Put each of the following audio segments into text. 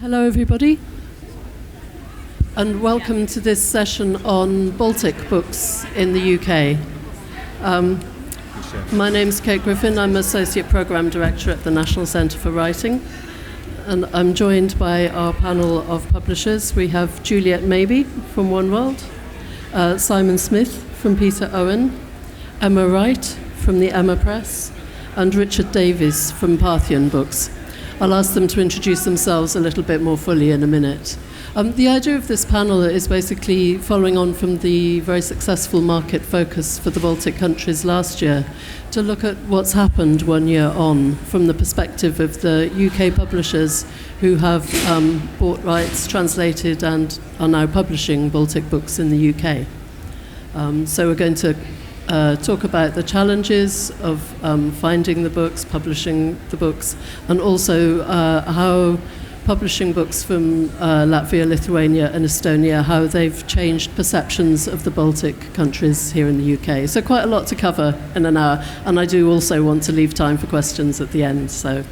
Hello everybody, and welcome to this session on Baltic books in the UK. My name's Kate Griffin. I'm Associate Programme Director at the National Centre for Writing, and I'm joined by our panel of publishers. We have Juliet Mabey from One World, Simon Smith from Peter Owen, Emma Wright from the Emma Press, and Richard Davies from Parthian Books. I'll ask them to introduce themselves a little bit more fully in a minute. The idea of this panel is basically following on from the very successful market focus for the Baltic countries last year to look at what's happened 1 year on from the perspective of the UK publishers who have bought rights, translated and are now publishing Baltic books in the UK. So we're going to talk about the challenges of finding the books, publishing the books, and also how publishing books from Latvia, Lithuania and Estonia, how they've changed perceptions of the Baltic countries here in the UK. So quite a lot to cover in an hour, and I do also want to leave time for questions at the end, so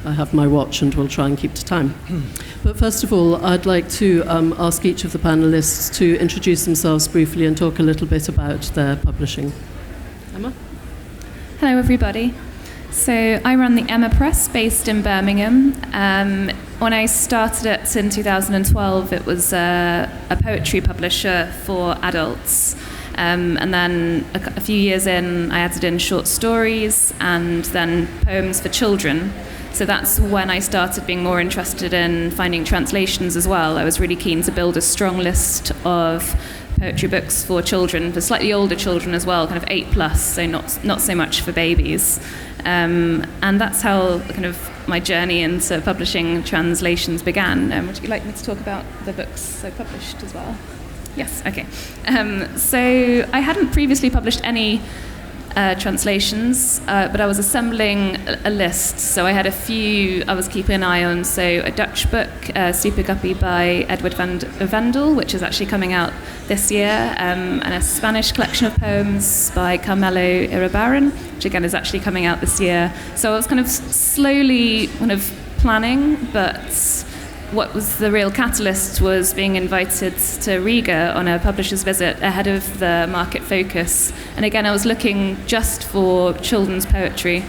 I have my watch and we'll try and keep to time. But first of all, I'd like to ask each of the panelists to introduce themselves briefly and talk a little bit about their publishing. Emma? Hello, everybody. So I run the Emma Press based in Birmingham. When I started it in 2012, it was a poetry publisher for adults. And then a few years in, I added in short stories and then poems for children. So that's when I started being more interested in finding translations as well. I was really keen to build a strong list of poetry books for children, for slightly older children as well, kind of 8+, so not so much for babies. And that's how kind of my journey into publishing translations began. Would you like me to talk about the books I published as well? Yes, okay. So I hadn't previously published any translations, but I was assembling a list. So I had a few I was keeping an eye on. So a Dutch book, Super Guppy by Edward van Vendel, which is actually coming out this year, and a Spanish collection of poems by Carmelo Iribarren, which again is actually coming out this year. So I was kind of slowly kind of planning, but what was the real catalyst was being invited to Riga on a publisher's visit ahead of the market focus. And again, I was looking just for children's poetry.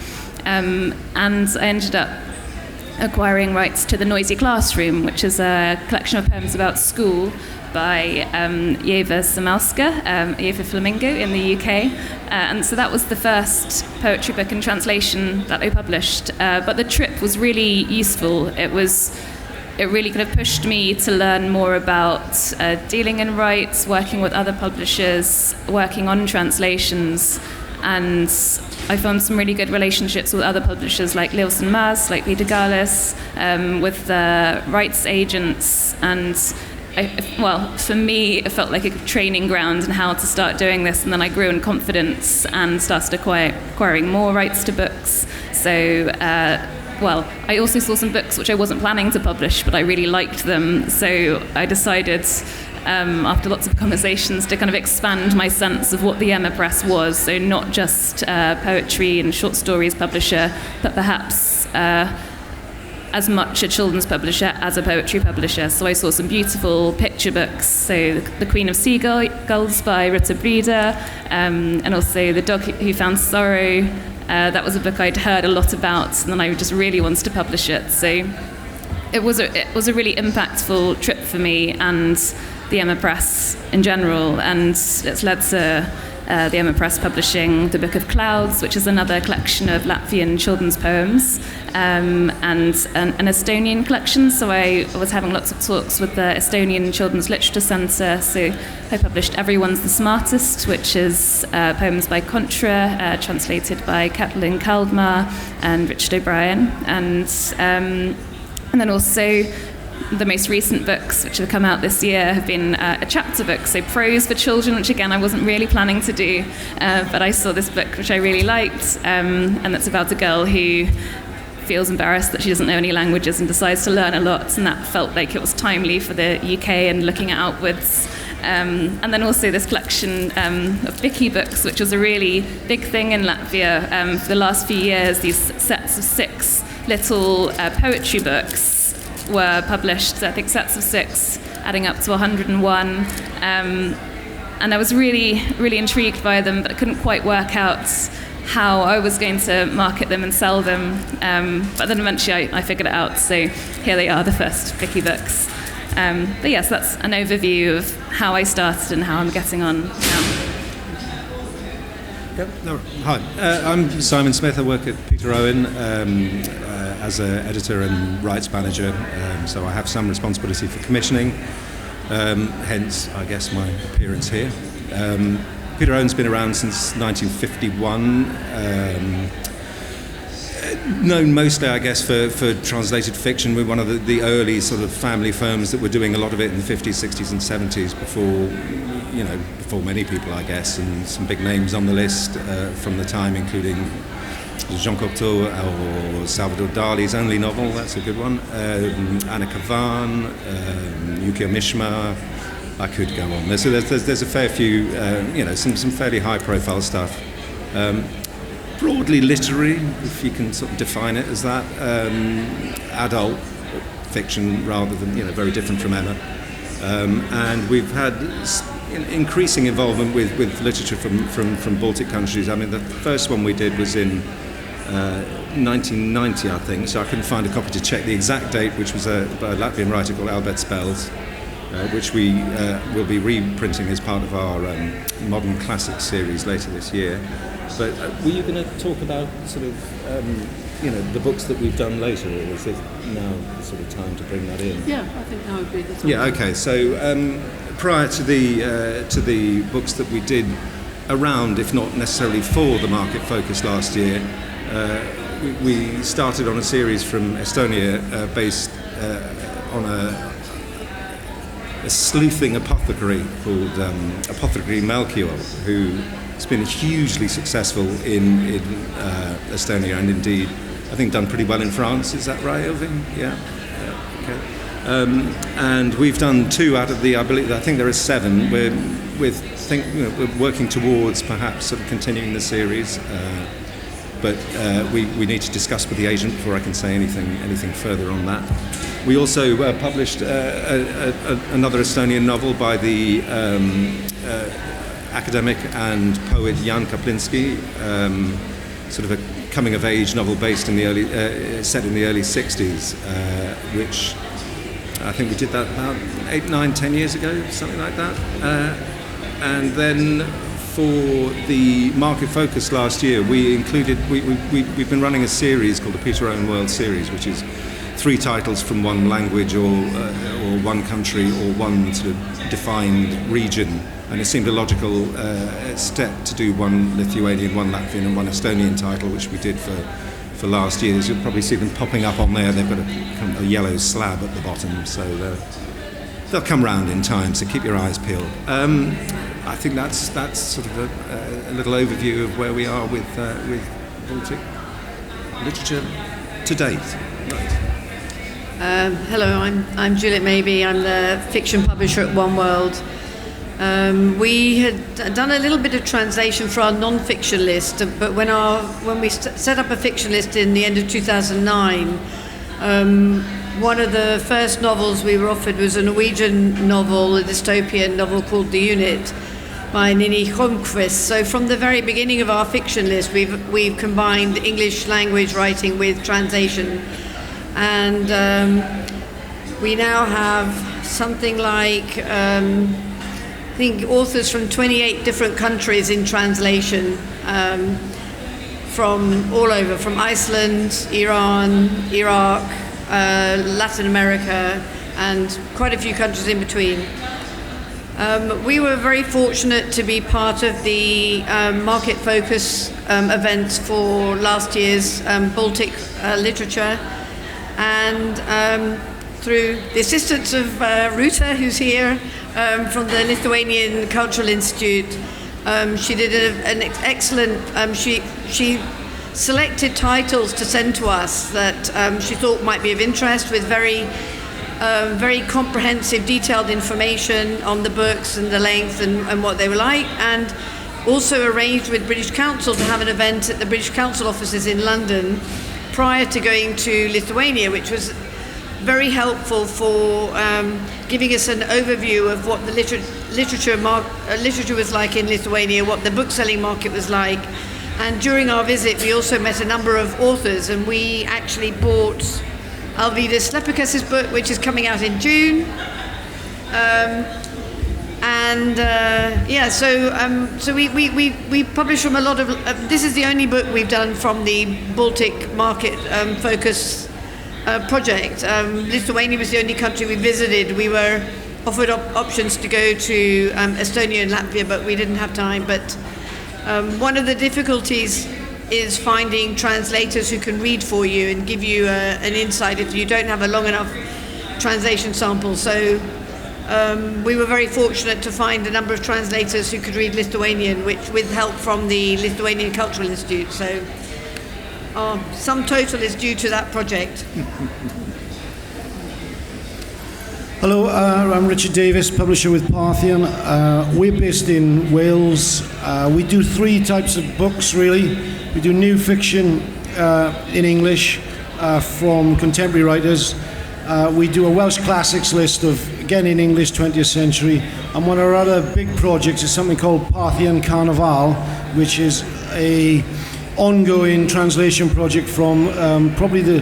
And I ended up acquiring rights to The Noisy Classroom, which is a collection of poems about school by Eva Samalska, Eva Flamingo in the UK. And so that was the first poetry book in translation that I published. But the trip was really useful. It really kind of pushed me to learn more about dealing in rights, working with other publishers, working on translations, and I found some really good relationships with other publishers like Lils and Mas, like Peter Gallis, with the rights agents, and for me, it felt like a training ground in how to start doing this, and then I grew in confidence and started acquiring more rights to books. So I also saw some books which I wasn't planning to publish, but I really liked them. So I decided, after lots of conversations, to kind of expand my sense of what the Emma Press was. So not just poetry and short stories publisher, but perhaps as much a children's publisher as a poetry publisher. So I saw some beautiful picture books. So The Queen of Seagulls by Ruta Brida, and also The Dog Who Found Sorrow. That was a book I'd heard a lot about, and then I just really wanted to publish it. So it was a really impactful trip for me and the Emma Press in general, and it's led to the Emma Press publishing the Book of Clouds, which is another collection of Latvian children's poems, and an Estonian collection. So I was having lots of talks with the Estonian Children's Literature Centre. So I published Everyone's the Smartest, which is poems by Contra, translated by Katalin Kaldmar and Richard O'Brien, and then also the most recent books which have come out this year have been a chapter book, so prose for children, which again I wasn't really planning to do, but I saw this book which I really liked, and it's about a girl who feels embarrassed that she doesn't know any languages and decides to learn a lot, and that felt like it was timely for the UK and looking outwards. And then also this collection of Vicky books, which was a really big thing in Latvia for the last few years, these sets of 6 little poetry books were published, I think sets of 6, adding up to 101. And I was really, really intrigued by them, but I couldn't quite work out how I was going to market them and sell them. But then eventually I figured it out, so here they are, the first Vicky books. But yes, that's an overview of how I started and how I'm getting on now. Yep. No, hi, I'm Simon Smith. I work at Peter Owen as an editor and rights manager, so I have some responsibility for commissioning, hence, I guess, my appearance here. Peter Owen's been around since 1951, known mostly, I guess, for translated fiction. We're one of the early sort of family firms that were doing a lot of it in the 50s, 60s and 70s before many people, I guess, and some big names on the list from the time, including Jean Cocteau or Salvador Dali's only novel, that's a good one, Anna Kavan, Yukio Mishima. I could go on. There's a fair few, some fairly high-profile stuff. Broadly literary, if you can sort of define it as that, adult fiction rather than, very different from Emma. And we've had increasing involvement with literature from Baltic countries. I mean, the first one we did was in 1990, I think, so I couldn't find a copy to check the exact date, which was by a Latvian writer called Albert Spels, which we will be reprinting as part of our modern classics series later this year. But were you going to talk about sort of, the books that we've done later, or is it now the sort of time to bring that in? Yeah, I think that would be the time. Yeah, okay. So prior to the books that we did around, if not necessarily for the market focus last year, we started on a series from Estonia based on a sleuthing apothecary called Apothecary Melchior, who has been hugely successful in Estonia and indeed, I think, done pretty well in France. Is that right, Elvin? Yeah. Okay. And we've done 2 out of I think there are 7. We're working towards perhaps sort of continuing the series, but we need to discuss with the agent before I can say anything further on that. We also published another Estonian novel by the academic and poet Jan Kaplinski, sort of a coming-of-age novel based in the set in the early 60s, which I think we did that about 8, 9, 10 years ago, something like that. And then for the market focus last year, we've been running a series called the Peter Owen World Series, which is 3 titles from one language or one country or one sort of defined region. And it seemed a logical step to do 1 Lithuanian, 1 Latvian and 1 Estonian title, which we did for last year. You'll probably see them popping up on there. They've got a yellow slab at the bottom, so they'll come round in time, so keep your eyes peeled. I think that's sort of a little overview of where we are with Baltic literature to date. Right. Hello, I'm Juliet Maybe. I'm the fiction publisher at One World. We had done a little bit of translation for our non-fiction list, but when we set up a fiction list in the end of 2009, one of the first novels we were offered was a Norwegian novel, a dystopian novel called The Unit by Nini Holmqvist. So from the very beginning of our fiction list, we've combined English language writing with translation. And we now have something like, I think, authors from 28 different countries in translation, from all over, from Iceland, Iran, Iraq, Latin America, and quite a few countries in between. We were very fortunate to be part of the market focus event for last year's Baltic literature. And through the assistance of Ruta, who's here, from the Lithuanian Cultural Institute, she did an excellent, she selected titles to send to us that she thought might be of interest, with very comprehensive, detailed information on the books and the length and what they were like, and also arranged with British Council to have an event at the British Council offices in London prior to going to Lithuania, which was very helpful for giving us an overview of what the literature was like in Lithuania, what the book-selling market was like. And during our visit, we also met a number of authors, and we actually bought Alvydas Slepikas's book, which is coming out in June. So we publish from a lot of. This is the only book we've done from the Baltic market focus project. Lithuania was the only country we visited. We were offered options to go to Estonia and Latvia, but we didn't have time. But one of the difficulties is finding translators who can read for you and give you an insight if you don't have a long enough translation sample. So we were very fortunate to find a number of translators who could read Lithuanian, which with help from the Lithuanian Cultural Institute. So our sum total is due to that project. Hello, I'm Richard Davis, publisher with Parthian. We're based in Wales. We do three types of books, really. We do new fiction in English from contemporary writers. We do a Welsh classics list of, again in English, 20th century. And one of our other big projects is something called Parthian Carnival, which is a ongoing translation project from probably the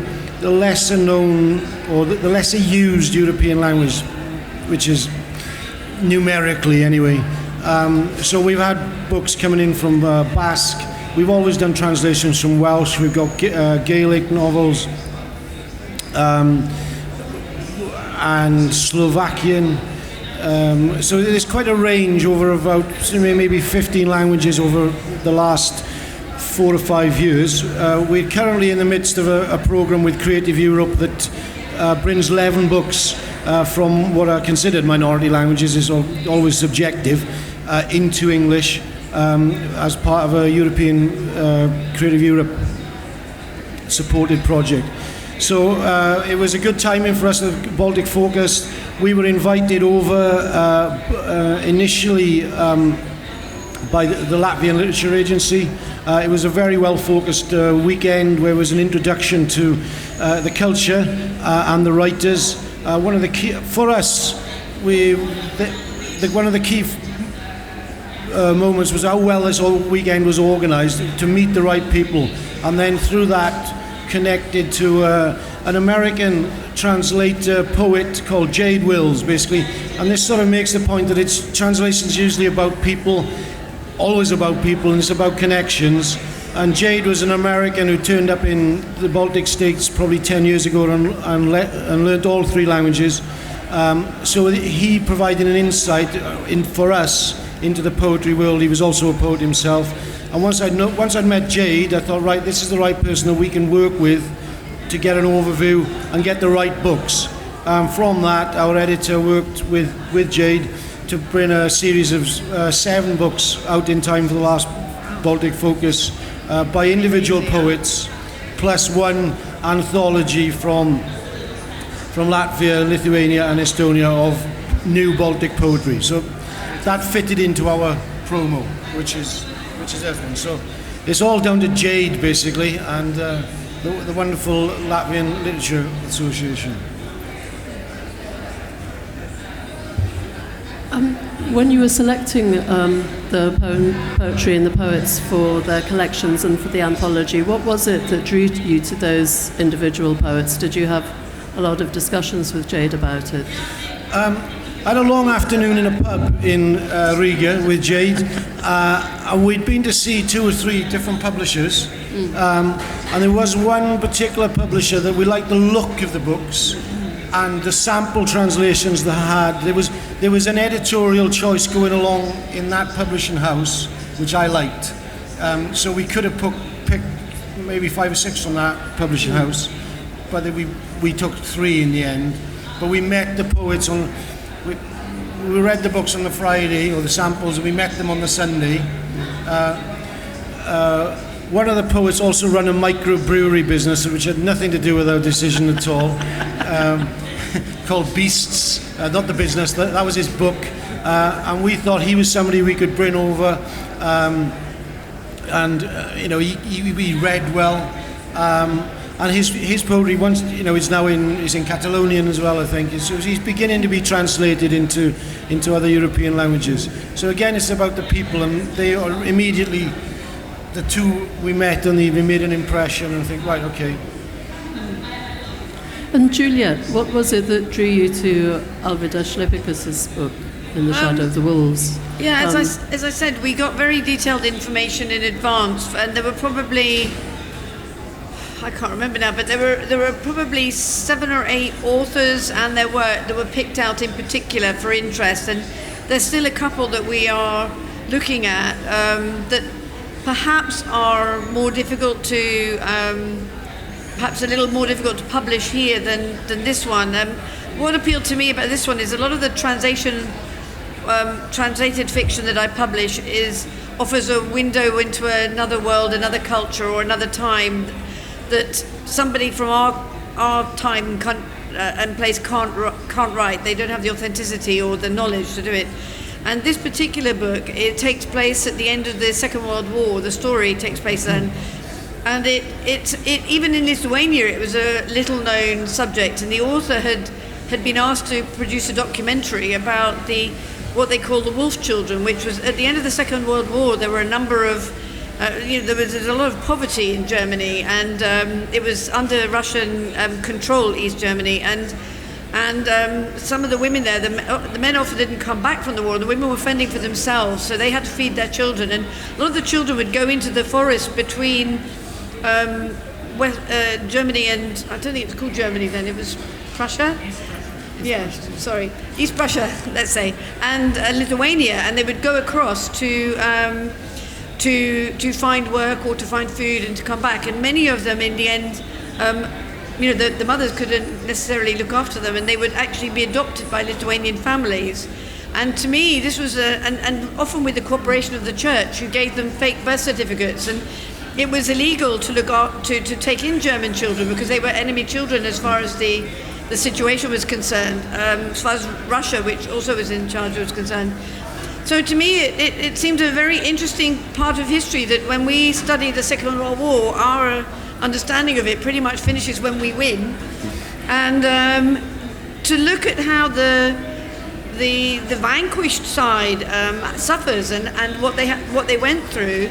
lesser known or the lesser used European language, which is numerically anyway. So we've had books coming in from Basque. We've always done translations from Welsh. We've got Gaelic novels and Slovakian. So there's quite a range over about maybe 15 languages over the last 4 to 5 years. We're currently in the midst of a program with Creative Europe that brings 11 books from what are considered minority languages, is always subjective, into English as part of a European Creative Europe supported project. So it was a good timing for us, the Baltic Focus. We were invited over initially by the Latvian Literature Agency. It was a very well-focused weekend where there was an introduction to the culture and the writers. One of the key for us, one of the key moments was how well this whole weekend was organised to meet the right people, and then through that connected to an American translator poet called Jade Wills, basically. And this sort of makes the point that it's translations usually about people. Always about people, and it's about connections. And Jade was an American who turned up in the Baltic states probably 10 years ago and learned all three languages. So he provided an insight for us into the poetry world. He was also a poet himself. And once I'd met Jade, I thought, right, this is the right person that we can work with to get an overview and get the right books. From that, our editor worked with Jade to bring a series of 7 books out in time for the last Baltic Focus by individual poets, plus one anthology from Latvia, Lithuania and Estonia of new Baltic poetry. So that fitted into our promo, which is everything. So it's all down to Jade, basically, and the wonderful Latvian Literature Association. When you were selecting the poetry and the poets for their collections and for the anthology, what was it that drew you to those individual poets? Did you have a lot of discussions with Jade about it? I had a long afternoon in a pub in Riga with Jade. We'd been to see 2 or 3 different publishers, and there was one particular publisher that we liked the look of the books and the sample translations they had. There was an editorial choice going along in that publishing house, which I liked. So we could have picked maybe 5 or 6 from that publishing house, but we took 3 in the end. But we met the poets we read the books on the Friday, or the samples, and we met them on the Sunday. One of the poets also ran a microbrewery business, which had nothing to do with our decision at all, called Beasts, not the business, that was his book. And we thought he was somebody we could bring over, he read well. And his poetry, once is now is in Catalonian as well. I think he's beginning to be translated into other European languages. So again, it's about the people, and they are immediately the two we met, and they made an impression. And I think, right, okay. And Juliet, what was it that drew you to Alvida Schlepicus's book, In the Shadow of the Wolves? Yeah, as I said, we got very detailed information in advance, and there were probably, I can't remember now, but there were probably 7 or 8 authors and their work that were picked out in particular for interest, and there's still a couple that we are looking at that perhaps are more difficult to, perhaps a little more difficult to publish here than this one. What appealed to me about this one is a lot of the translated fiction that I publish offers a window into another world, another culture, or another time that somebody from our time and place can't write. They don't have the authenticity or the knowledge to do it. And this particular book, it takes place at the end of the Second World War. The story takes place then. And it even in Lithuania, it was a little-known subject, and the author had been asked to produce a documentary about what they call the Wolf Children, which was at the end of the Second World War. There were a number of there was a lot of poverty in Germany, and it was under Russian control, East Germany, and some of the women there, the men often didn't come back from the war. The women were fending for themselves, so they had to feed their children, and a lot of the children would go into the forest between Germany and, I don't think it was called Germany then, it was Prussia? Yeah, sorry, East Prussia, let's say, and Lithuania, and they would go across to find work or to find food and to come back. And many of them, in the end, the mothers couldn't necessarily look after them, and they would actually be adopted by Lithuanian families. And to me, this was and often with the cooperation of the church, who gave them fake birth certificates. And it was illegal to take in German children because they were enemy children as far as the situation was concerned, as far as Russia, which also was in charge, was concerned. So to me, it seemed a very interesting part of history that when we study the Second World War, our understanding of it pretty much finishes when we win. And to look at how the vanquished side suffers and what they went through,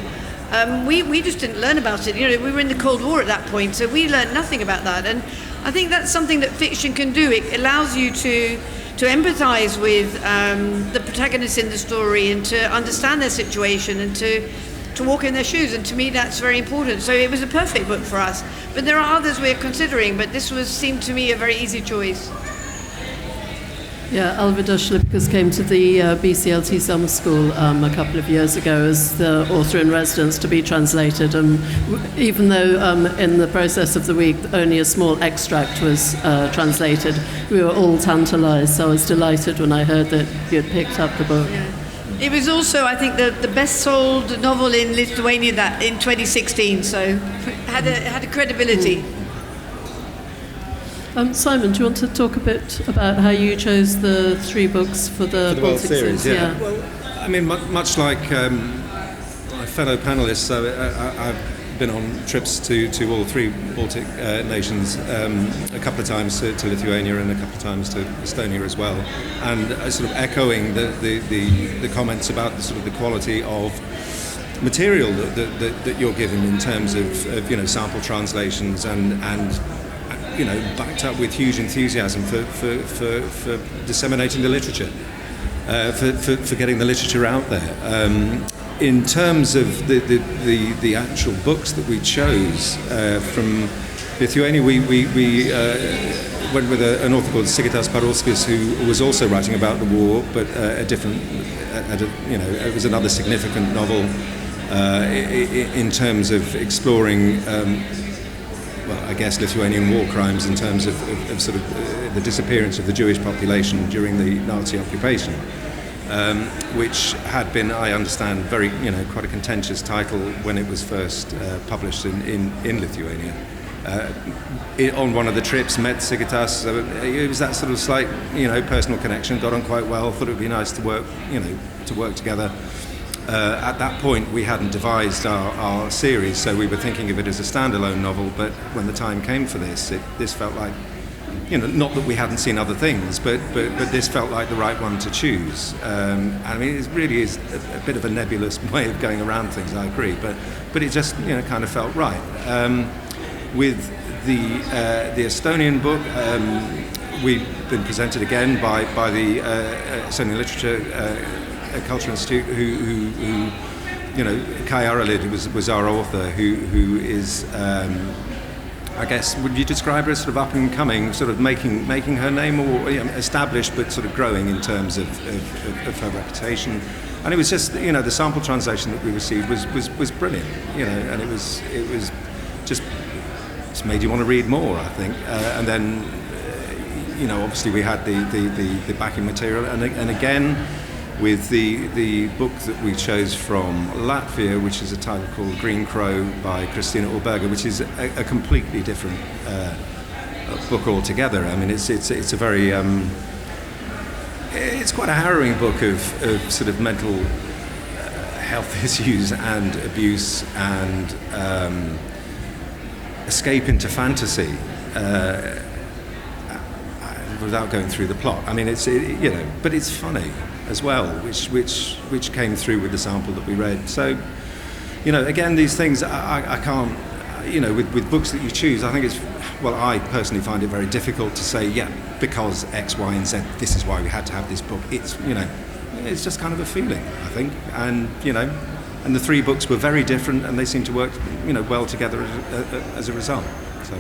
we just didn't learn about it. We were in the Cold War at that point, so we learned nothing about that. And I think that's something that fiction can do. It allows you to empathize with the protagonists in the story and to understand their situation and to walk in their shoes. And to me, that's very important. So it was a perfect book for us. But there are others we're considering, but this seemed to me a very easy choice. Yeah, Alvida Schlepicus came to the BCLT Summer School a couple of years ago as the author-in-residence to be translated, and even though in the process of the week only a small extract was translated, we were all tantalised, so I was delighted when I heard that you had picked up the book. Yeah. It was also, I think, the best-sold novel in Lithuania in 2016, so had a credibility. Simon, do you want to talk a bit about how you chose the 3 books for the World Baltic series? Yeah. Well, I mean, much like my fellow panelists, I've been on trips to all 3 Baltic nations, a couple of times to Lithuania and a couple of times to Estonia as well, and sort of echoing the comments about the quality of material that you're given in terms of sample translations and backed up with huge enthusiasm for disseminating the literature, for getting the literature out there. In terms of the actual books that we chose from Lithuania, we went with an author called Sigitas Parulskis, who was also writing about the war, but it was another significant novel in terms of exploring. I guess Lithuanian war crimes in terms of the disappearance of the Jewish population during the Nazi occupation, which had been, I understand, very quite a contentious title when it was first published in Lithuania. On one of the trips, met Sigitas. So it was that sort of slight personal connection. Got on quite well. Thought it would be nice to work together. At that point, we hadn't devised our series, so we were thinking of it as a standalone novel, but when the time came for this, this felt like, not that we hadn't seen other things, but this felt like the right one to choose. I mean, it really is a bit of a nebulous way of going around things, I agree, but it just, kind of felt right. With the Estonian book, we've been presented again by the Estonian Literature Culture Institute, who Kai Aralid was our author, who is, I guess, would you describe her as sort of up and coming, sort of making her name, or established but sort of growing in terms of her reputation? And it was just, the sample translation that we received was brilliant, and it was just made you want to read more, I think. And then, obviously we had the backing material, and again, with the book that we chose from Latvia, which is a title called Green Crow by Kristina Ulberga, which is a completely different book altogether. I mean, it's a very it's quite a harrowing book of sort of mental health issues and abuse and escape into fantasy. Without going through the plot, I mean, but it's funny as well, which came through with the sample that we read. So, again, these things I can't, with books that you choose, I think I personally find it very difficult to say, because X, Y, and Z, this is why we had to have this book. It's just kind of a feeling, I think, and and the three books were very different, and they seem to work, well together as a result. So,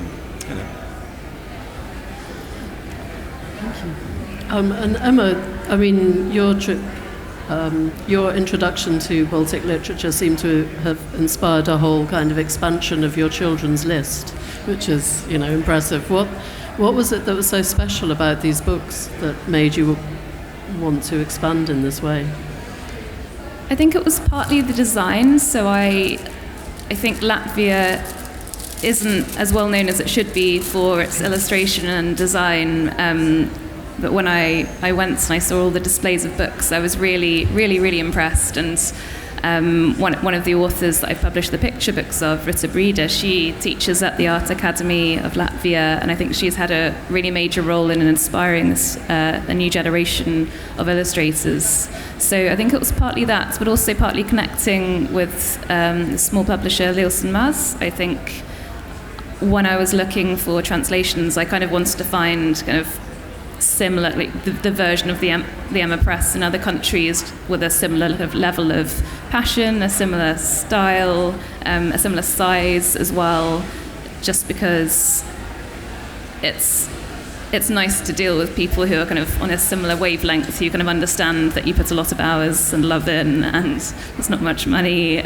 And Emma, I mean, your trip, your introduction to Baltic literature seemed to have inspired a whole kind of expansion of your children's list, which is, impressive. What was it that was so special about these books that made you want to expand in this way? I think it was partly the design. So I think Latvia isn't as well known as it should be for its illustration and design. But when I went and I saw all the displays of books, I was really, really, really impressed. And one of the authors that I published the picture books of, Rita Breda, she teaches at the Art Academy of Latvia, and I think she's had a really major role in inspiring a new generation of illustrators. So I think it was partly that, but also partly connecting with the small publisher Lielsen Mas. I think when I was looking for translations, I kind of wanted to find kind of similar, like the version of the Emma Press in other countries with a similar level of passion, a similar style, a similar size as well, just because it's nice to deal with people who are kind of on a similar wavelength, who kind of understand that you put a lot of hours and love in, and there's not much money,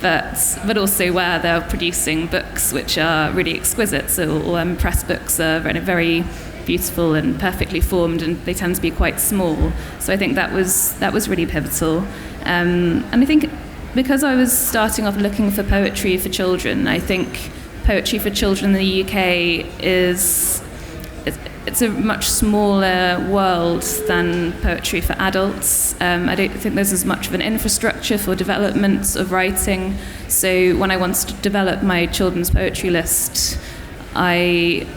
but also where they're producing books which are really exquisite. So all press books are very beautiful and perfectly formed, and they tend to be quite small. So I think that was really pivotal. And I think because I was starting off looking for poetry for children, I think poetry for children in the UK it's a much smaller world than poetry for adults. I don't think there's as much of an infrastructure for development of writing. So when I wanted to develop my children's poetry list, I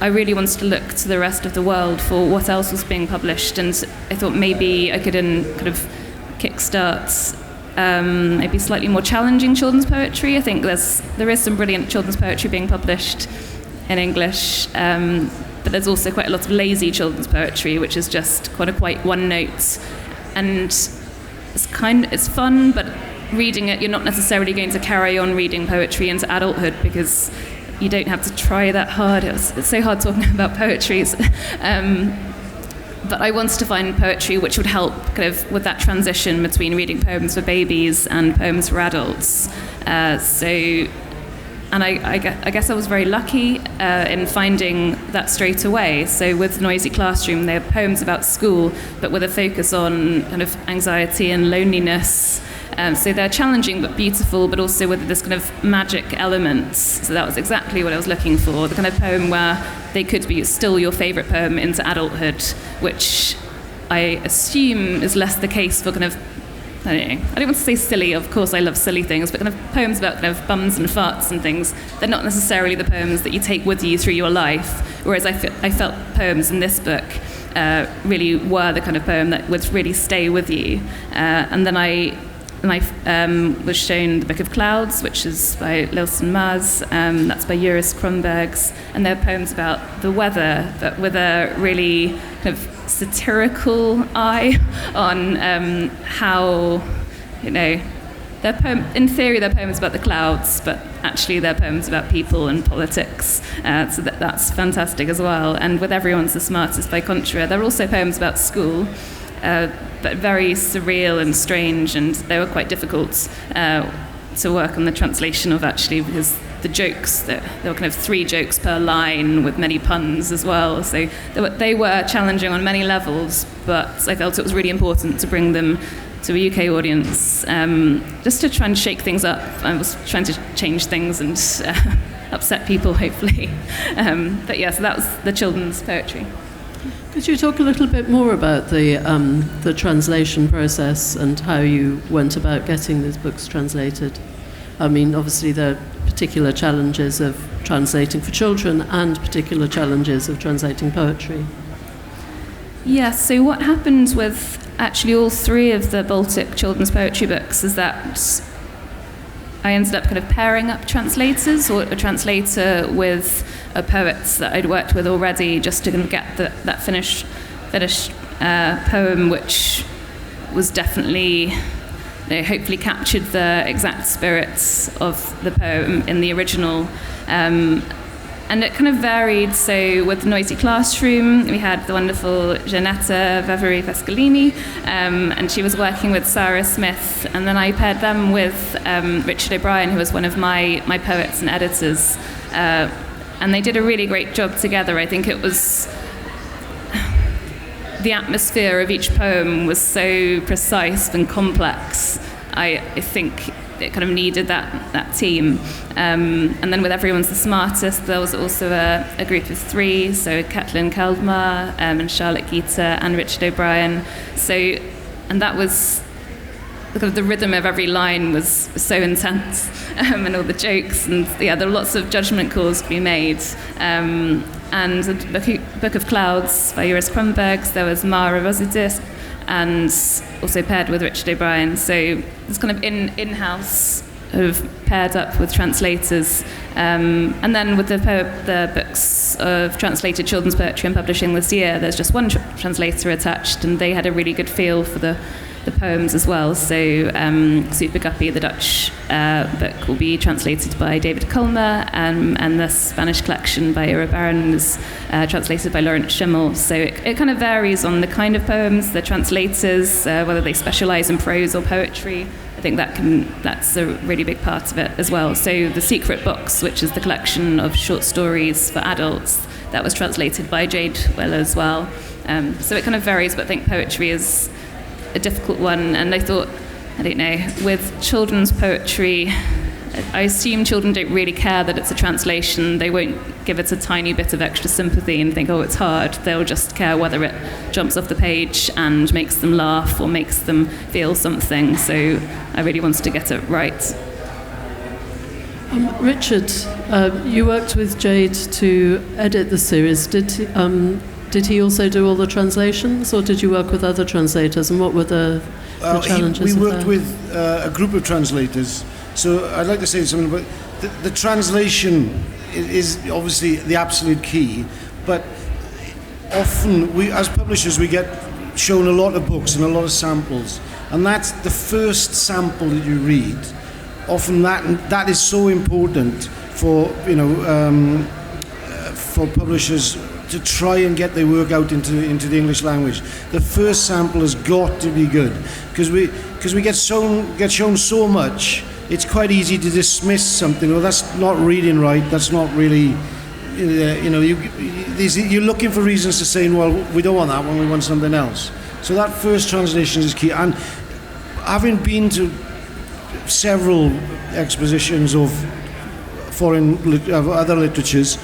really wanted to look to the rest of the world for what else was being published, and I thought maybe I could kind of kickstart maybe slightly more challenging children's poetry. I think there is some brilliant children's poetry being published in English, but there's also quite a lot of lazy children's poetry, which is just quite one note, and it's fun, but reading it, you're not necessarily going to carry on reading poetry into adulthood because you don't have to try that hard. It's so hard talking about poetry. But I wanted to find poetry which would help kind of with that transition between reading poems for babies and poems for adults. And I guess I was very lucky in finding that straight away. So with Noisy Classroom, they're poems about school, but with a focus on kind of anxiety and loneliness. So they're challenging but beautiful, but also with this kind of magic element. So that was exactly what I was looking for, the kind of poem where they could be still your favourite poem into adulthood, which I assume is less the case for kind of I don't want to say silly, of course I love silly things, but kind of poems about kind of bums and farts and things, they're not necessarily the poems that you take with you through your life, whereas I felt poems in this book really were the kind of poem that would really stay with you. And then I was shown The Book of Clouds, which is by Lilson Mars, that's by Joris Kronbergs, and they're poems about the weather, but with a really kind of satirical eye on how, in theory they're poems about the clouds, but actually they're poems about people and politics, so that's fantastic as well. And With Everyone's the Smartest by Contra, they're also poems about school, but very surreal and strange, and they were quite difficult to work on the translation of, actually, because the jokes, there were kind of 3 jokes per line with many puns as well, so they were challenging on many levels, but I felt it was really important to bring them to a UK audience, just to try and shake things up. I was trying to change things and upset people, hopefully. But yeah, so that was the children's poetry. Could you talk a little bit more about the translation process and how you went about getting these books translated? I mean, obviously there are particular challenges of translating for children and particular challenges of translating poetry. Yeah, so what happened with actually all 3 of the Baltic children's poetry books is that I ended up kind of pairing up translators, or a translator with a poet that I'd worked with already, just to kind of get that finished poem, which was definitely, hopefully captured the exact spirits of the poem in the original. And it kind of varied. So with Noisy Classroom, we had the wonderful Janetta Vaveri Pascalini, and she was working with Sarah Smith, and then I paired them with Richard O'Brien, who was one of my poets and editors. And they did a really great job together. I think it was, the atmosphere of each poem was so precise and complex. I think it kind of needed that team. And then With Everyone's the Smartest, there was also a group of 3, so Caitlin Kaldmar and Charlotte Gita and Richard O'Brien. And that was, the rhythm of every line was so intense, and all the jokes, and yeah, there were lots of judgment calls to be made. And the Book of Clouds by Joris Kronbergs, there was Mara Rosidis, and also paired with Richard O'Brien. So it's kind of in-house, sort of paired up with translators. And then with the books of translated children's poetry I'm publishing this year, there's just one translator attached, and they had a really good feel for the poems as well. So Super Guppy, the Dutch book, will be translated by David Kulmer, and the Spanish collection by Ira Barron is translated by Laurent Schimmel. So it kind of varies on the kind of poems, the translators, whether they specialise in prose or poetry. I think that's a really big part of it as well. So The Secret Box, which is the collection of short stories for adults, that was translated by Jade Weller as well. So it kind of varies, but I think poetry is a difficult one, and I thought, with children's poetry, I assume children don't really care that it's a translation. They won't give it a tiny bit of extra sympathy and think, oh, it's hard. They'll just care whether it jumps off the page and makes them laugh or makes them feel something. So I really wanted to get it right. Richard, you worked with Jade to edit the series. Did he also do all the translations, or did you work with other translators, and what were the challenges? We worked with a group of translators. So I'd like to say something about the translation is obviously the absolute key, but often we, as publishers, we get shown a lot of books and a lot of samples, and that's the first sample that you read. Often that is so important for for publishers to try and get their work out into the English language. The first sample has got to be good, because we get shown so much. It's quite easy to dismiss something. Well, that's not reading right. That's not really, you're looking for reasons to say, well, we don't want that one. We want something else. So that first translation is key. And having been to several expositions of other literatures,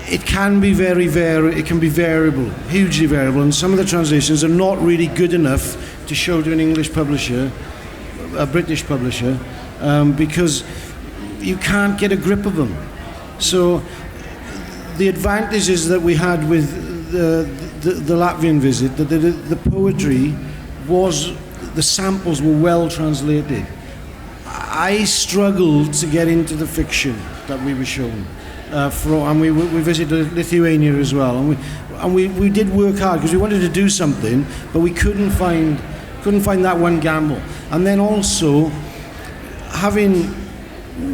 it can be it can be variable, hugely variable, and some of the translations are not really good enough to show to an English publisher, a British publisher, because you can't get a grip of them. So the advantages that we had with the Latvian visit, that the poetry was, the samples were well translated. I struggled to get into the fiction that we were shown, and we visited Lithuania as well, and we did work hard because we wanted to do something, but we couldn't find that one gamble. And then also,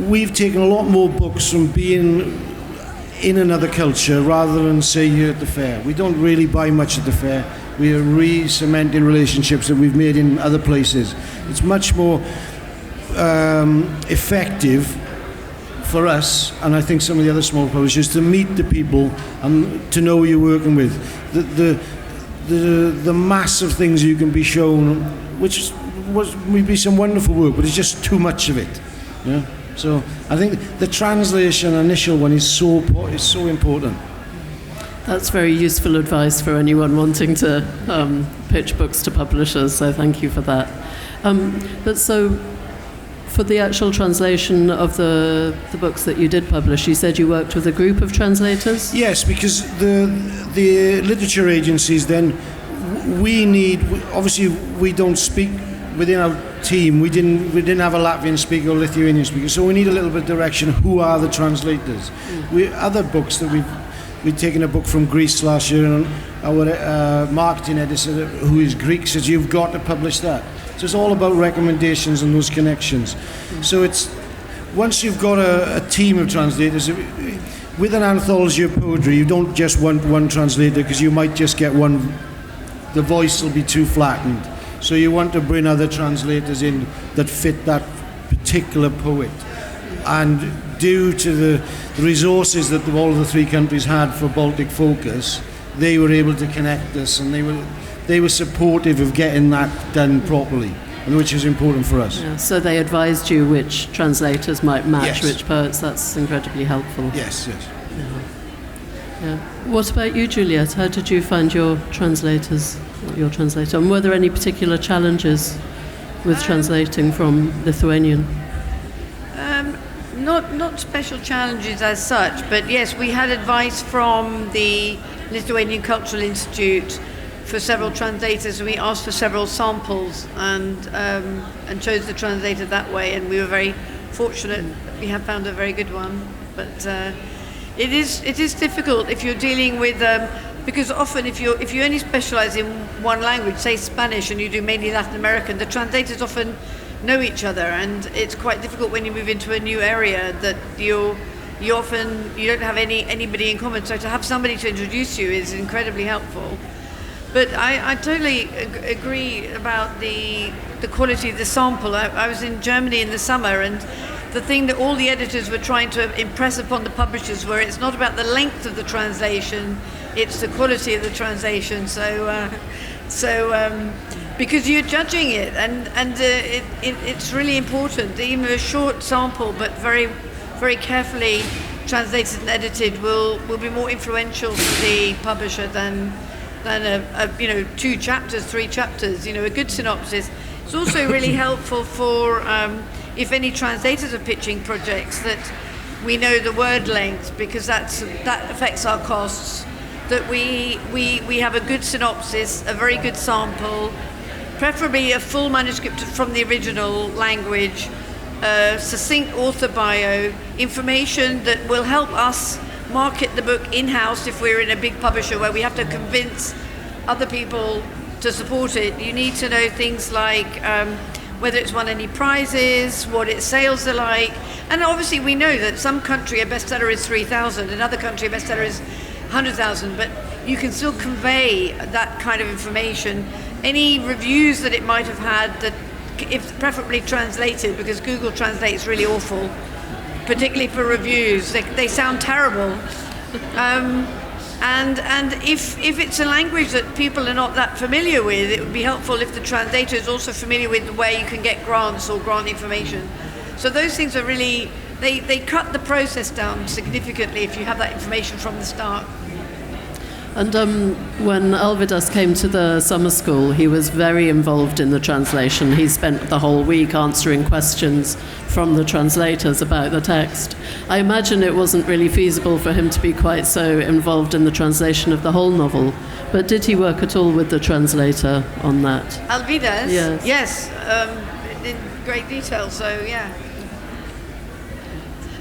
we've taken a lot more books from being in another culture rather than, say, here at the fair. We don't really buy much at the fair. We are re-cementing relationships that we've made in other places. It's much more effective for us, and I think some of the other small publishers, to meet the people and to know who you're working with. The mass of things you can be shown, which would be some wonderful work, but it's just too much of it. Yeah? So I think the translation initial one is so important. That's very useful advice for anyone wanting to pitch books to publishers, so thank you for that. But so, for the actual translation of the books that you did publish, you said you worked with a group of translators? Yes, because the literature agencies then, obviously we don't speak within our team, we didn't have a Latvian speaker or Lithuanian speaker, so we need a little bit of direction. Who are the translators? Other books that we'd taken a book from Greece last year, and our marketing editor, who is Greek, says you've got to publish that. So it's all about recommendations and those connections. So it's, once you've got a team of translators, with an anthology of poetry, you don't just want one translator, because you might just get one, the voice will be too flattened. So you want to bring other translators in that fit that particular poet. And due to the resources that all the three countries had for Baltic focus, they were able to connect us, and they were supportive of getting that done properly, which is important for us. Yeah, so they advised you which translators might match Yes. which poets. That's incredibly helpful. Yes. Yeah. What about you, Juliet? How did you find your translator? And were there any particular challenges with translating from Lithuanian? Not special challenges as such, but yes, we had advice from the Lithuanian Cultural Institute for several translators, and we asked for several samples and chose the translator that way, and we were very fortunate that we have found a very good one. But it is difficult if you're dealing with because often if you only specialize in one language, say Spanish, and you do mainly Latin American, the translators often know each other, and it's quite difficult when you move into a new area that you don't have anybody in common. So to have somebody to introduce you is incredibly helpful. But I totally agree about the quality of the sample. I was in Germany in the summer, and the thing that all the editors were trying to impress upon the publishers were it's not about the length of the translation, it's the quality of the translation. Because you're judging it, and it's really important. Even a short sample, but very, very carefully translated and edited, will be more influential for the publisher than a 2 chapters, 3 chapters. A good synopsis. It's also really helpful for if any translators are pitching projects, that we know the word length, because that affects our costs. That we have a good synopsis, a very good sample, preferably a full manuscript from the original language, succinct author bio, information that will help us market the book in-house if we're in a big publisher where we have to convince other people to support it. You need to know things like whether it's won any prizes, what its sales are like, and obviously we know that some country a bestseller is 3,000, another country a bestseller is 100,000, but you can still convey that kind of information. Any reviews that it might have had, that if preferably translated, because Google Translate is really awful, particularly for reviews. They sound terrible. And if it's a language that people are not that familiar with, it would be helpful if the translator is also familiar with the way you can get grants or grant information. So those things are really, they cut the process down significantly if you have that information from the start. And when Elvidas came to the summer school, he was very involved in the translation. He spent the whole week answering questions from the translators about the text. I imagine it wasn't really feasible for him to be quite so involved in the translation of the whole novel. But did he work at all with the translator on that? Elvidas? Yes. Yes, in great detail, so yeah.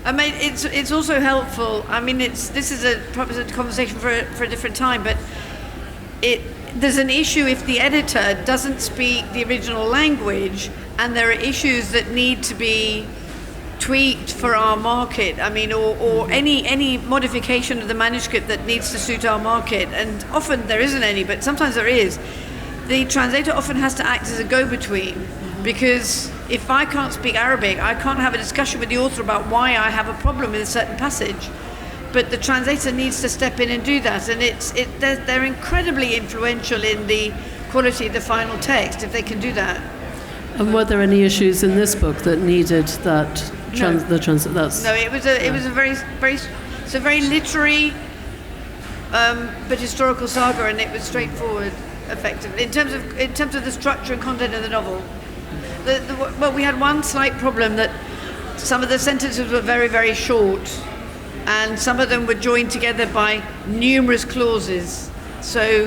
I mean, it's also helpful. I mean, this is probably a conversation for a different time, but there's an issue if the editor doesn't speak the original language, and there are issues that need to be tweaked for our market. I mean, or any modification of the manuscript that needs to suit our market, and often there isn't any, but sometimes there is. The translator often has to act as a go-between, because if I can't speak Arabic, I can't have a discussion with the author about why I have a problem with a certain passage. But the translator needs to step in and do that, and they're incredibly influential in the quality of the final text if they can do that. And were there any issues in this book that needed that? No, it was a very literary but historical saga, and it was straightforward, effectively in terms of the structure and content of the novel. Well, we had one slight problem, that some of the sentences were very, very short, and some of them were joined together by numerous clauses. So,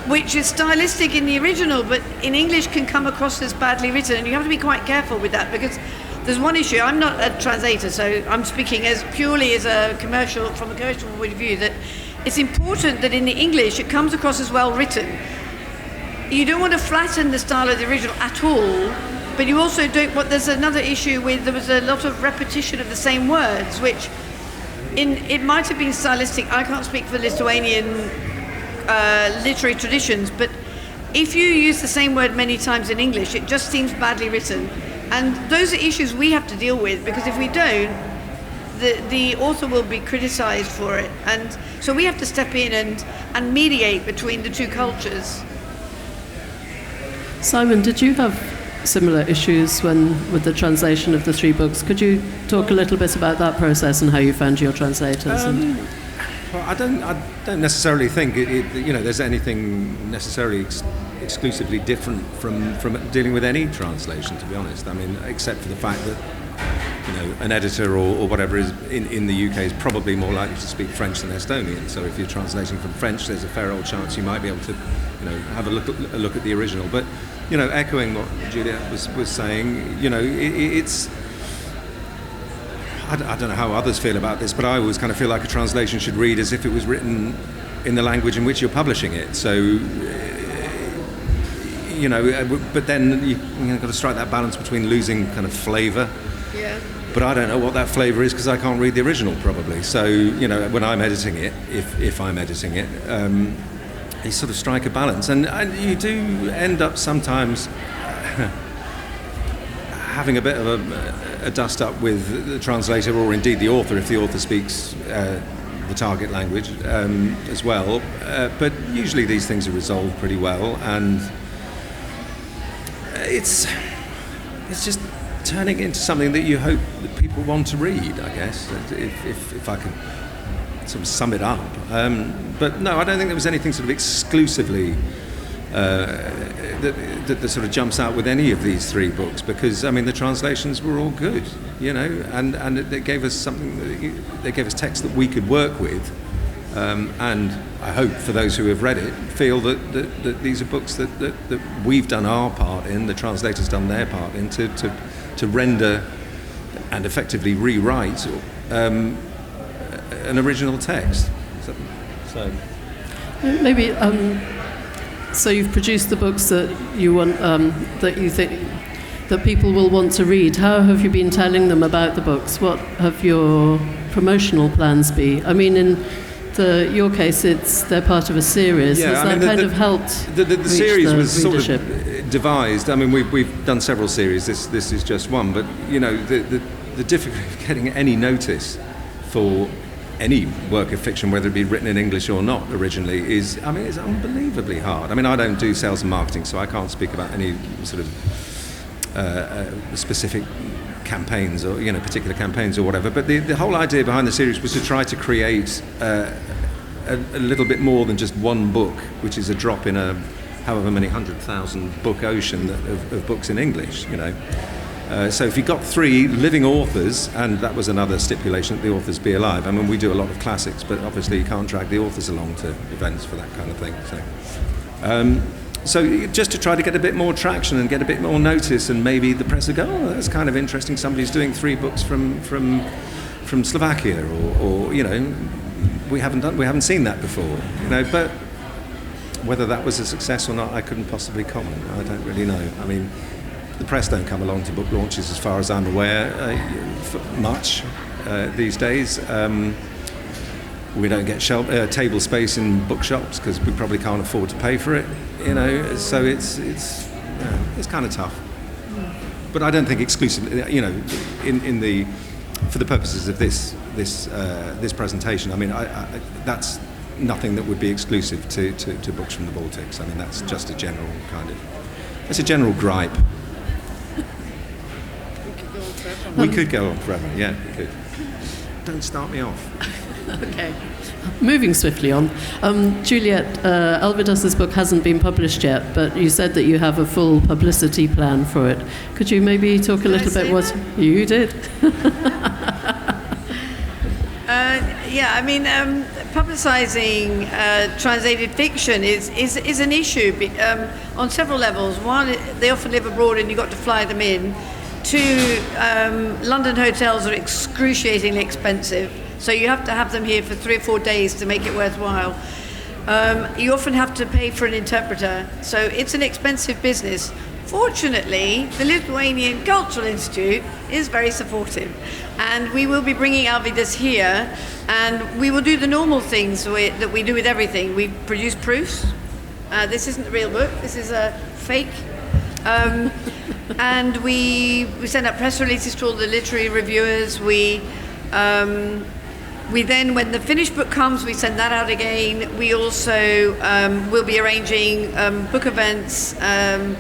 which is stylistic in the original, but in English can come across as badly written, and you have to be quite careful with that, because there's one issue. I'm not a translator, so I'm speaking purely from a commercial point of view, that it's important that in the English it comes across as well written. You don't want to flatten the style of the original at all, but you also don't want, there's another issue with, there was a lot of repetition of the same words, which it might have been stylistic. I can't speak for Lithuanian literary traditions, but if you use the same word many times in English, it just seems badly written. And those are issues we have to deal with, because if we don't, the author will be criticized for it. And so we have to step in and mediate between the two cultures. Simon, did you have similar issues with the translation of the three books? Could you talk a little bit about that process and how you found your translators? Well, I don't necessarily think there's anything necessarily exclusively different from dealing with any translation, to be honest. I mean, except for the fact that an editor or whatever is in the UK is probably more likely to speak French than Estonian. So if you're translating from French, there's a fair old chance you might be able to have a look at the original. But echoing what Juliet was saying, it's. I don't know how others feel about this, but I always kind of feel like a translation should read as if it was written in the language in which you're publishing it. So, but then you've got to strike that balance between losing kind of flavour. Yeah. But I don't know what that flavour is, because I can't read the original probably. So, when I'm editing it, if I'm editing it, you sort of strike a balance. And you do end up sometimes having a bit of a dust-up with the translator, or indeed the author, if the author speaks the target language as well. But usually these things are resolved pretty well, and it's just turning it into something that you hope that people want to read, I guess, if I could sort of sum it up. But no, I don't think there was anything sort of exclusively that sort of jumps out with any of these three books, because I mean the translations were all good, and they gave us something. They gave us text that we could work with, and I hope for those who have read it feel that these are books that we've done our part in, the translator's done their part in, to render and effectively rewrite an original text. So maybe. So you've produced the books that you want, that you think that people will want to read. How have you been telling them about the books? What have your promotional plans been? I mean, in your case, they're part of a series. Yeah, Has that kind of helped? The series was readership? sort of devised. I mean, we've done several series. This is just one. But the difficulty of getting any notice for any work of fiction, whether it be written in English or not originally, is unbelievably hard. I mean, I don't do sales and marketing, so I can't speak about any sort of specific campaigns or particular campaigns or whatever. But the whole idea behind the series was to try to create a a little bit more than just one book, which is a drop in a however many 100,000 book ocean of books in English, you know. So if you've got 3 living authors, and that was another stipulation that the authors be alive. I mean, we do a lot of classics, but obviously you can't drag the authors along to events for that kind of thing. So just to try to get a bit more traction and get a bit more notice, and maybe the press will go, oh, that's kind of interesting. Somebody's doing 3 books from Slovakia, or you know, we haven't seen that before, you know. But whether that was a success or not, I couldn't possibly comment. I don't really know. I mean, the press don't come along to book launches, as far as I'm aware, much these days. We don't get table space in bookshops because we probably can't afford to pay for it, you know. So it's kind of tough. But I don't think exclusively, you know, for the purposes of this presentation. I mean, that's nothing that would be exclusive to books from the Baltics. I mean, that's just a general it's a general gripe. We could go on forever, yeah, we could. Don't start me off. Okay. Moving swiftly on. Juliet, Elvidus's book hasn't been published yet, but you said that you have a full publicity plan for it. Could you maybe talk a little bit what you did? Yeah, I mean, publicising translated fiction is an issue on several levels. One, they often live abroad and you've got to fly them in. 2, London hotels are excruciatingly expensive, so you have to have them here for 3 or 4 days to make it worthwhile. You often have to pay for an interpreter, so it's an expensive business. Fortunately, the Lithuanian Cultural Institute is very supportive, and we will be bringing Alvidus here, and we will do the normal things that we do with everything. We produce proofs. This isn't the real book, this is a fake. And we send out press releases to all the literary reviewers. We then, when the finished book comes, we send that out again. We also will be arranging book events and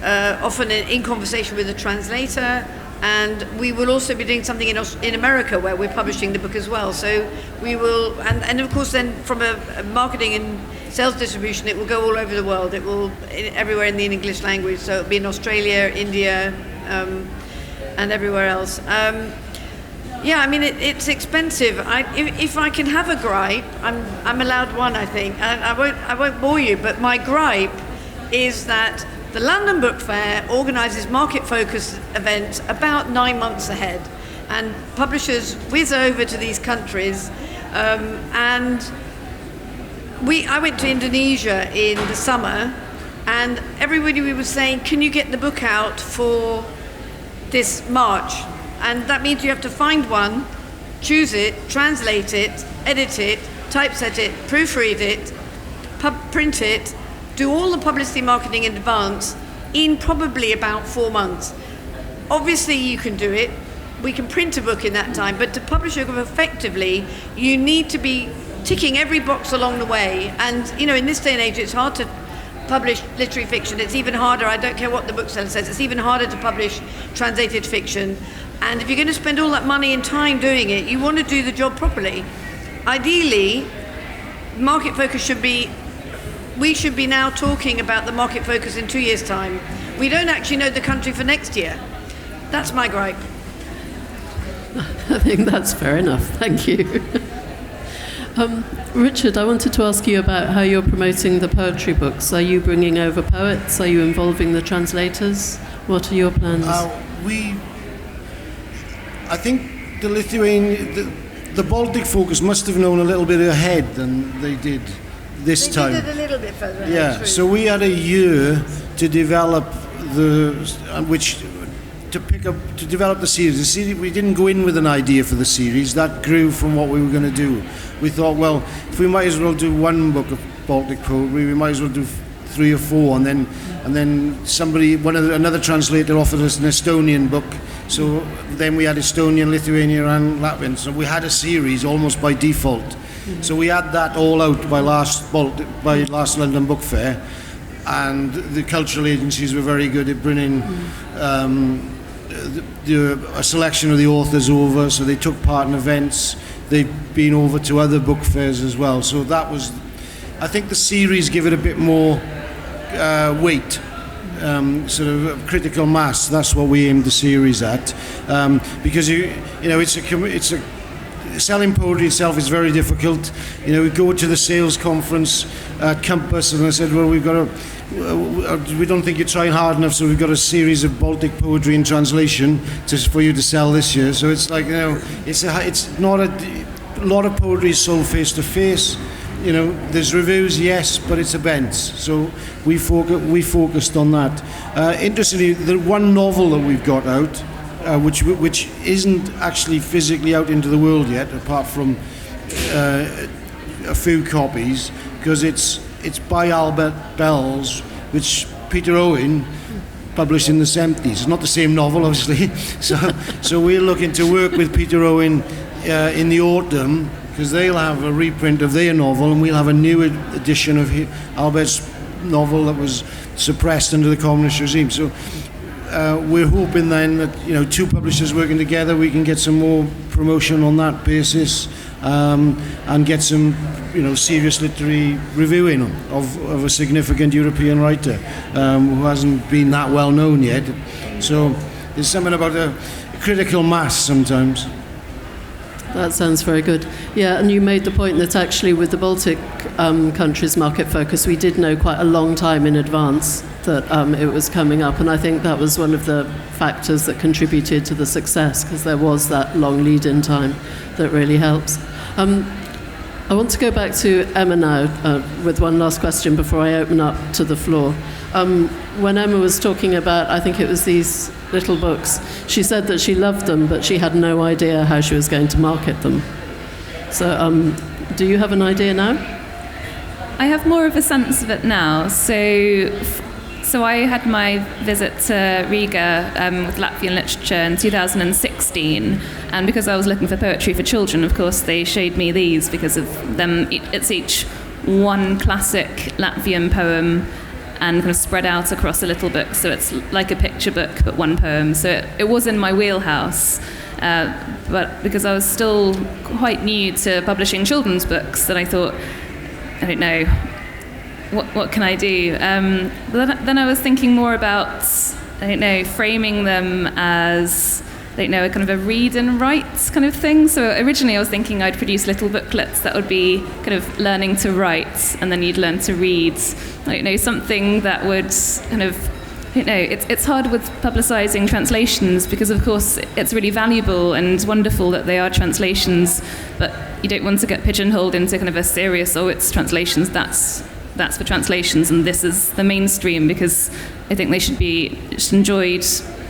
often in conversation with the translator. And we will also be doing something in America where we're publishing the book as well. So we will, and of course then from a marketing and sales distribution, it will go all over the world. It will everywhere in the English language. So it'll be in Australia, India, and everywhere else. Yeah, I mean it's expensive. If I can have a gripe, I'm allowed one, I think. I won't bore you, but my gripe is that the London Book Fair organises market-focused events about 9 months ahead, and publishers whiz over to these countries. And I went to Indonesia in the summer, and everybody was saying, "Can you get the book out for this March?" And that means you have to find one, choose it, translate it, edit it, typeset it, proofread it, print it, do all the publicity marketing in advance in probably about 4 months. Obviously you can do it. We can print a book in that time, but to publish a book effectively, you need to be ticking every box along the way. And, you know, in this day and age, it's hard to publish literary fiction. It's even harder, I don't care what the bookseller says, it's even harder to publish translated fiction. And if you're going to spend all that money and time doing it, you want to do the job properly. Ideally, market focus we should be now talking about the market focus in 2 years' time. We don't actually know the country for next year. That's my gripe. I think that's fair enough. Thank you. Richard, I wanted to ask you about how you're promoting the poetry books. Are you bringing over poets? Are you involving the translators? What are your plans? I think the Baltic focus must have known a little bit ahead than they did this time. They did it a little bit further. Yeah, so we had a year to develop to develop the series. The series. We didn't go in with an idea for the series. That grew from what we were going to do. We thought, well, if we might as well do one book of Baltic poetry, we might as well do 3 or 4, and then another translator offered us an Estonian book. So then we had Estonian, Lithuanian, and Latvian. So we had a series almost by default. So we had that all out by last London Book Fair, and the cultural agencies were very good at bringing a selection of the authors over. So they took part in events. they've been over to other book fairs as well. So that was, I think the series give it a bit more weight, sort of critical mass. That's what we aimed the series at, because selling poetry itself is very difficult. We go to the sales conference at Compass, and I said, well, we don't think you're trying hard enough, so we've got a series of Baltic poetry in translation for you to sell this year. So it's like, it's not a lot of poetry is sold face to face. There's reviews, yes, but it's events. So we focused on that. Interestingly, the one novel that we've got out, which isn't actually physically out into the world yet, apart from a few copies, because it's by Albert Bells, which Peter Owen published in the 70s. It's not the same novel, obviously. So we're looking to work with Peter Owen in the autumn, because they'll have a reprint of their novel, and we'll have a new edition of Albert's novel that was suppressed under the communist regime. So we're hoping then that two publishers working together, we can get some more promotion on that basis, and get some serious literary reviewing of a significant European writer who hasn't been that well known yet. So there's something about a critical mass sometimes. That sounds very good. Yeah, and you made the point that actually with the Baltic countries market focus, we did know quite a long time in advance that it was coming up, and I think that was one of the factors that contributed to the success, because there was that long lead-in time that really helps. I want to go back to Emma now with one last question before I open up to the floor. When Emma was talking about, I think it was these little books, she said that she loved them, but she had no idea how she was going to market them. So do you have an idea now? I have more of a sense of it now. So I had my visit to Riga with Latvian literature in 2016, and because I was looking for poetry for children, of course, they showed me these because of them. It's each one classic Latvian poem and kind of spread out across a little book, so it's like a picture book but one poem. So it was in my wheelhouse, but because I was still quite new to publishing children's books, that I thought, I don't know, what can I do? Then I was thinking more about, framing them as, a kind of a read and write kind of thing. So originally I was thinking I'd produce little booklets that would be kind of learning to write, and then you'd learn to read. Something that would kind of, it's hard with publicising translations, because of course it's really valuable and wonderful that they are translations, but you don't want to get pigeonholed into kind of a serious, it's translations, that's for translations, and this is the mainstream, because I think they should be just enjoyed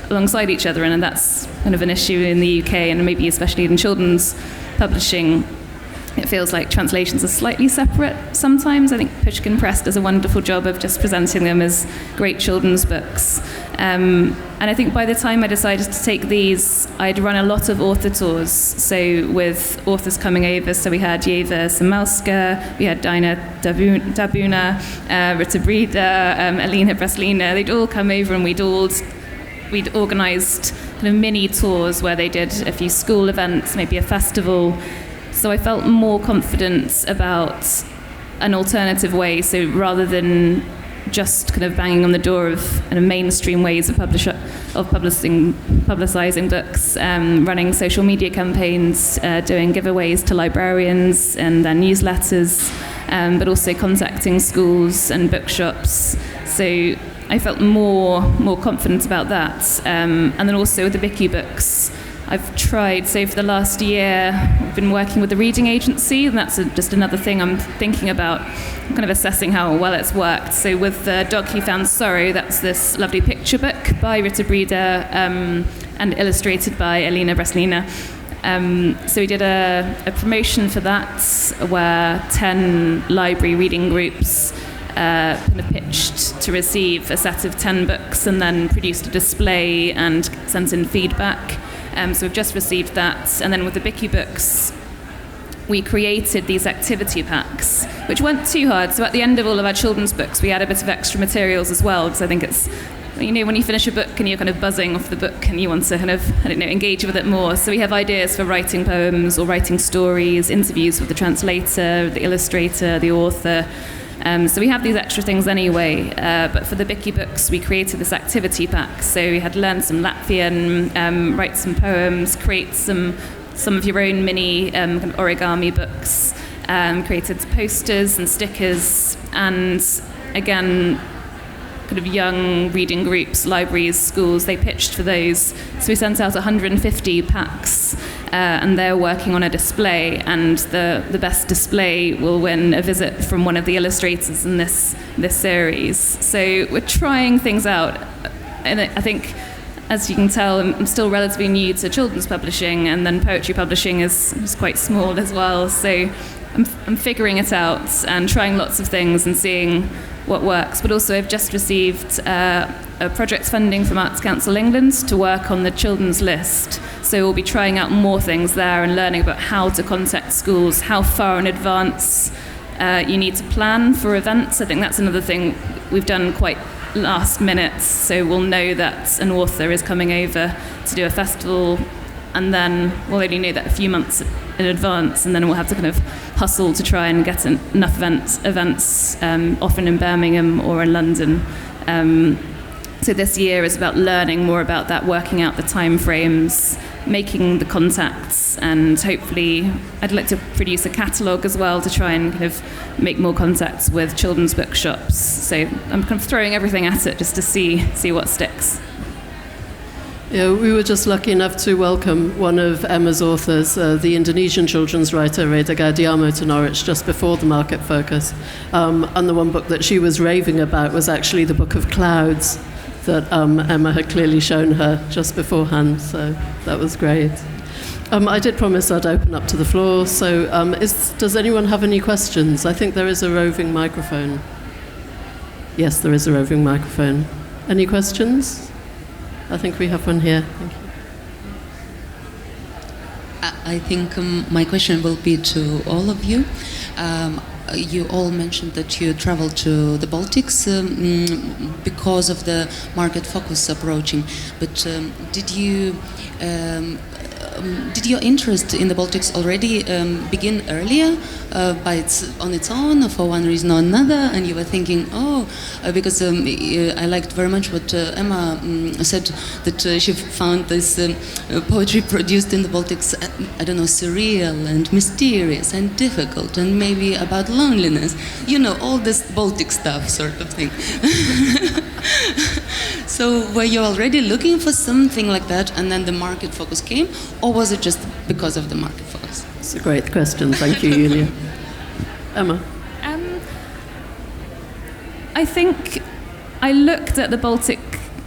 alongside each other, and that's kind of an issue in the UK, and maybe especially in children's publishing. It feels like translations are slightly separate sometimes. I think Pushkin Press does a wonderful job of just presenting them as great children's books. And I think by the time I decided to take these, I'd run a lot of author tours, so with authors coming over. So we had Jeva Samalska, we had Dina Dabuna, Rita Breda, Alina Breslina. They'd all come over, and we'd organised kind of mini tours where they did a few school events, maybe a festival. So I felt more confident about an alternative way. So rather than just kind of banging on the door of kind of mainstream ways of publicising books, running social media campaigns, doing giveaways to librarians and their newsletters, but also contacting schools and bookshops. So I felt more confident about that. And then also with the Vicky books, I've tried, so for the last year, I've been working with the reading agency, and that's just another thing I'm thinking about, kind of assessing how well it's worked. So with The Dog He Found Sorrow, that's this lovely picture book by Rita Breda and illustrated by Alina Breslina. So we did a promotion for that, where 10 library reading groups kind of pitched to receive a set of 10 books, and then produced a display and sent in feedback. So we've just received that. And then with the Vicky books, we created these activity packs, which weren't too hard. So at the end of all of our children's books, we add a bit of extra materials as well, because I think it's you know, when you finish a book and you're kind of buzzing off the book and you want to kind of, I don't know, engage with it more. So we have ideas for writing poems or writing stories, interviews with the translator, the illustrator, the author. So we have these extra things anyway, but for the Bicky books, we created this activity pack. So we had learned some Latvian, write some poems, create some of your own mini kind of origami books, created posters and stickers, and again, kind of young reading groups, libraries, schools, they pitched for those. So we sent out 150 packs, and they're working on a display, and the best display will win a visit from one of the illustrators in this series. So we're trying things out, and I think, as you can tell, I'm still relatively new to children's publishing, and then poetry publishing is quite small as well. So I'm figuring it out and trying lots of things and seeing what works. But also I've just received a project funding from Arts Council England to work on the children's list. So we'll be trying out more things there and learning about how to contact schools, how far in advance you need to plan for events. I think that's another thing we've done quite last minute. So we'll know that an author is coming over to do a festival, and then we'll only know that a few months in advance, and then we'll have to kind of hustle to try and get enough events, often in Birmingham or in London. So this year is about learning more about that, working out the time frames, making the contacts, and hopefully I'd like to produce a catalogue as well to try and kind of make more contacts with children's bookshops. So I'm kind of throwing everything at it just to see what sticks. Yeah, we were just lucky enough to welcome one of Emma's authors, the Indonesian children's writer Reda Gardiamo, to Norwich just before the Market Focus. And the one book that she was raving about was actually the Book of Clouds that Emma had clearly shown her just beforehand, so that was great. I did promise I'd open up to the floor, so does anyone have any questions? I think there is a roving microphone. Yes, there is a roving microphone. Any questions? I think we have one here. Thank you. I think my question will be to all of you. You all mentioned that you traveled to the Baltics because of the market focus approaching, but did your interest in the Baltics already begin earlier on its own for one reason or another, and you were thinking, because I liked very much what Emma said, that she found this poetry produced in the Baltics, I don't know, surreal and mysterious and difficult and maybe about loneliness, you know, all this Baltic stuff sort of thing. So were you already looking for something like that and then the market focus came, or was it just because of the market focus? It's a great question. Thank you, Julia. Emma? I think I looked at the Baltic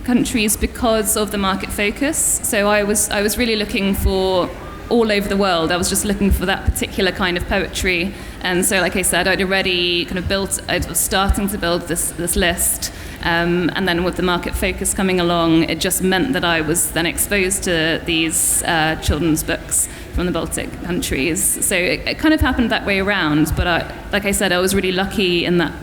countries because of the market focus. So I was really looking for all over the world. I was just looking for that particular kind of poetry. And so, like I said, I'd already kind of I was starting to build this list. And then with the market focus coming along, it just meant that I was then exposed to these children's books from the Baltic countries. So it kind of happened that way around. But like I said, I was really lucky in that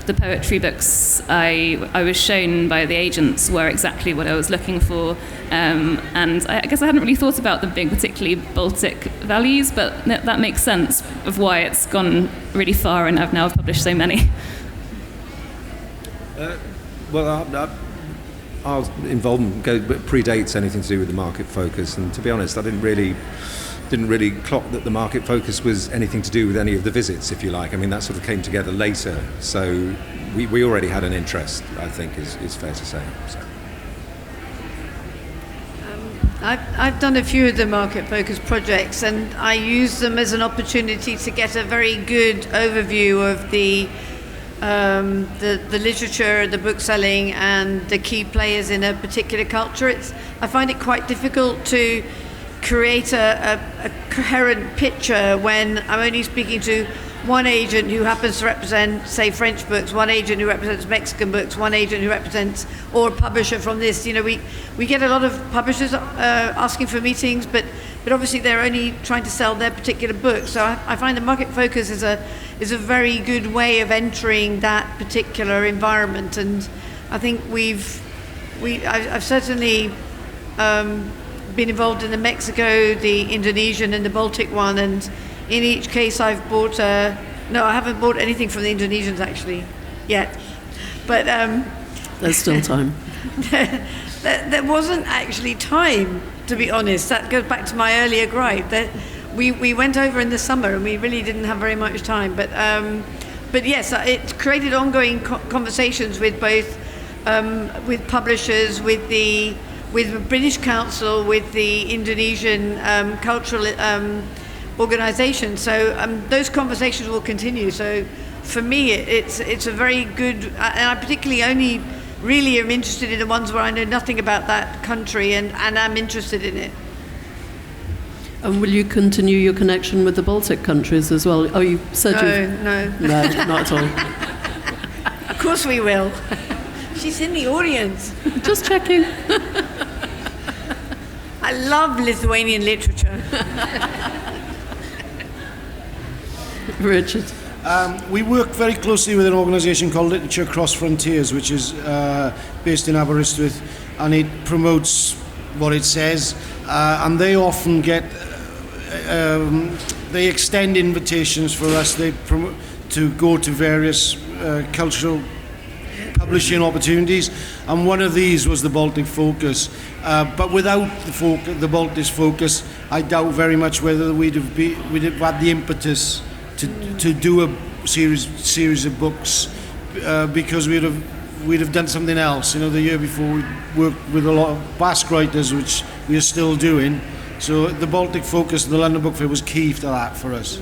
the poetry books I was shown by the agents were exactly what I was looking for. And I guess I hadn't really thought about them being particularly Baltic values, but that makes sense of why it's gone really far, and I've now published so many. Our involvement predates anything to do with the market focus, and to be honest, I didn't really clock that the market focus was anything to do with any of the visits, if you like. I mean, that sort of came together later, so we already had an interest, I think is fair to say. So. I've done a few of the market focus projects, and I use them as an opportunity to get a very good overview of the literature, the book selling, and the key players in a particular culture. I find it quite difficult to create a coherent picture when I'm only speaking to one agent who happens to represent, say, French books, one agent who represents Mexican books, one agent who represents, or a publisher from this. You know, we get a lot of publishers asking for meetings, but obviously they're only trying to sell their particular book. So I find the market focus is a very good way of entering that particular environment. And I think I've certainly been involved in the Mexico, the Indonesian, and the Baltic one, and in each case I've bought. No, I haven't bought anything from the Indonesians actually yet, but there's still time. There wasn't actually time, to be honest. That goes back to my earlier gripe that we went over in the summer and we really didn't have very much time. But yes, it created ongoing conversations with both with publishers, with the British Council, with the Indonesian cultural organisation. So those conversations will continue. So for me, it's a very good, and I particularly only really am interested in the ones where I know nothing about that country and am interested in it. And will you continue your connection with the Baltic countries as well? Oh, you said No, not at all. Of course we will. She's in the audience. Just checking. I love Lithuanian literature. Richard. We work very closely with an organisation called Literature Across Frontiers, which is based in Aberystwyth, and it promotes what it says, and they often get they extend invitations for us to go to various cultural publishing opportunities, and one of these was the Baltic Focus. But without the Baltic Focus, I doubt very much whether we'd have had the impetus to do a series of books, because we'd have done something else. The year before we worked with a lot of Basque writers, which we are still doing. So the Baltic Focus and the London Book Fair was key to that for us.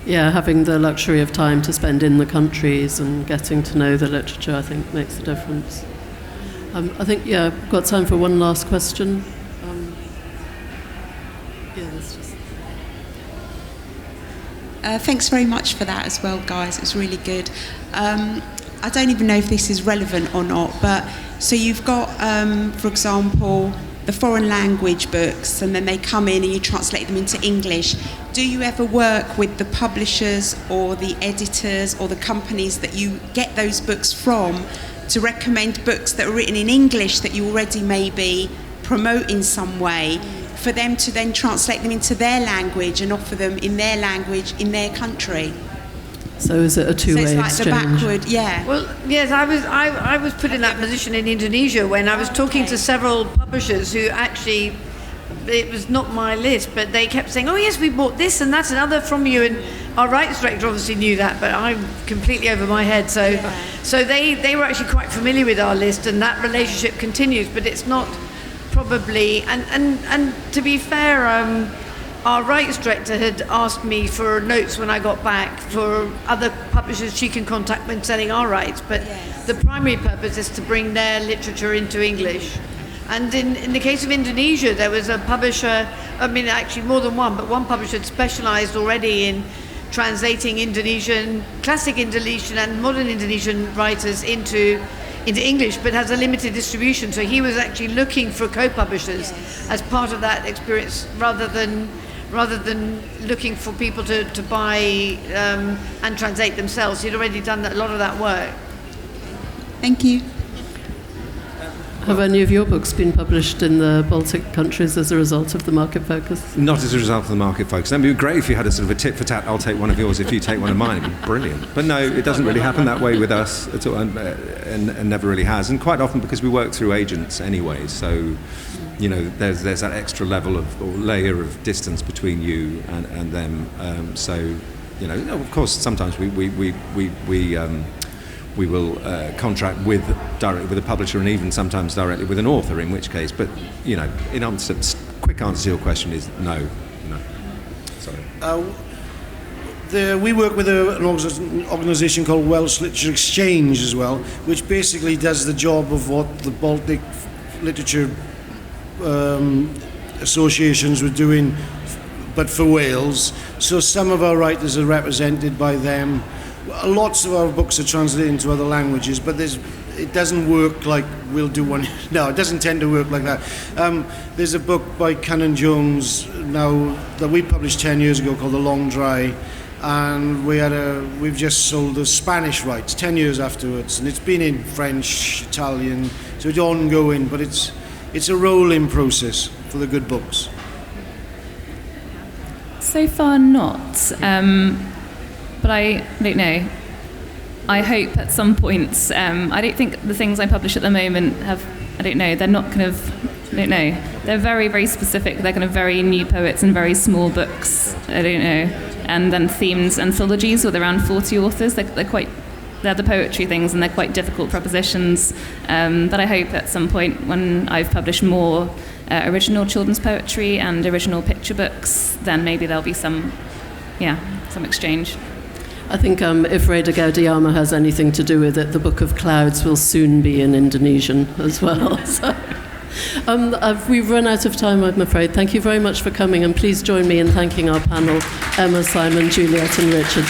Yeah, having the luxury of time to spend in the countries and getting to know the literature, I think, makes a difference. I think, we've got time for one last question. Thanks very much for that as well, guys. It's really good. I don't even know if this is relevant or not, but so you've got, for example, the foreign language books, and then they come in and you translate them into English. Do you ever work with the publishers or the editors or the companies that you get those books from to recommend books that are written in English that you already maybe promote in some way, for them to then translate them into their language and offer them in their language in their country? So is it a two-way exchange? So it's like exchange? the backward, yeah. Well, yes, I was put in that position in Indonesia when I was talking to several publishers who actually, it was not my list, but they kept saying, oh yes, we bought this and that and other from you, and our rights director obviously knew that, but I'm completely over my head. So they were actually quite familiar with our list, and that relationship continues, but it's not probably, and to be fair, our rights director had asked me for notes when I got back for other publishers she can contact when selling our rights, but the primary purpose is to bring their literature into English. And in the case of Indonesia, there was a publisher, I mean actually more than one, but one publisher had specialised already in translating Indonesian, classic Indonesian and modern Indonesian writers into English, but has a limited distribution. So he was actually looking for co-publishers as part of that experience, rather than looking for people to buy and translate themselves. He'd already done a lot of that work. Thank you. Have any of your books been published in the Baltic countries as a result of the market focus? Not as a result of the market focus. That'd be great if you had a sort of a tit for tat, I'll take one of yours if you take one of mine. It'd be brilliant. But no, it doesn't really happen that way with us at all, and never really has. And quite often because we work through agents anyway, so there's that extra level of or layer of distance between you and them. Of course, sometimes we will contract directly with a publisher, and even sometimes directly with an author, in which case, but quick answer to your question is no. Sorry. We work with an organisation called Welsh Literature Exchange as well, which basically does the job of what the Baltic literature associations were doing, but for Wales. So some of our writers are represented by them. Lots of our books are translated into other languages, but it doesn't work like we'll do one. No, it doesn't tend to work like that. There's a book by Cannon Jones now that we published 10 years ago called The Long Dry, and we've just sold the Spanish rights 10 years afterwards, and it's been in French, Italian, so it's ongoing, but it's a rolling process for the good books. So far not, but I don't know. I hope at some point, I don't think the things I publish at the moment they're not kind of, I don't know, they're very, very specific, they're kind of very new poets and very small books, I don't know, and then themed anthologies with around 40 authors, they're the poetry things and they're quite difficult propositions, but I hope at some point when I've published more original children's poetry and original picture books, then maybe there'll be some exchange. I think if Reda Gaudiama has anything to do with it, the Book of Clouds will soon be in Indonesian as well. So, we've run out of time, I'm afraid. Thank you very much for coming, and please join me in thanking our panel, Emma, Simon, Juliet and Richard.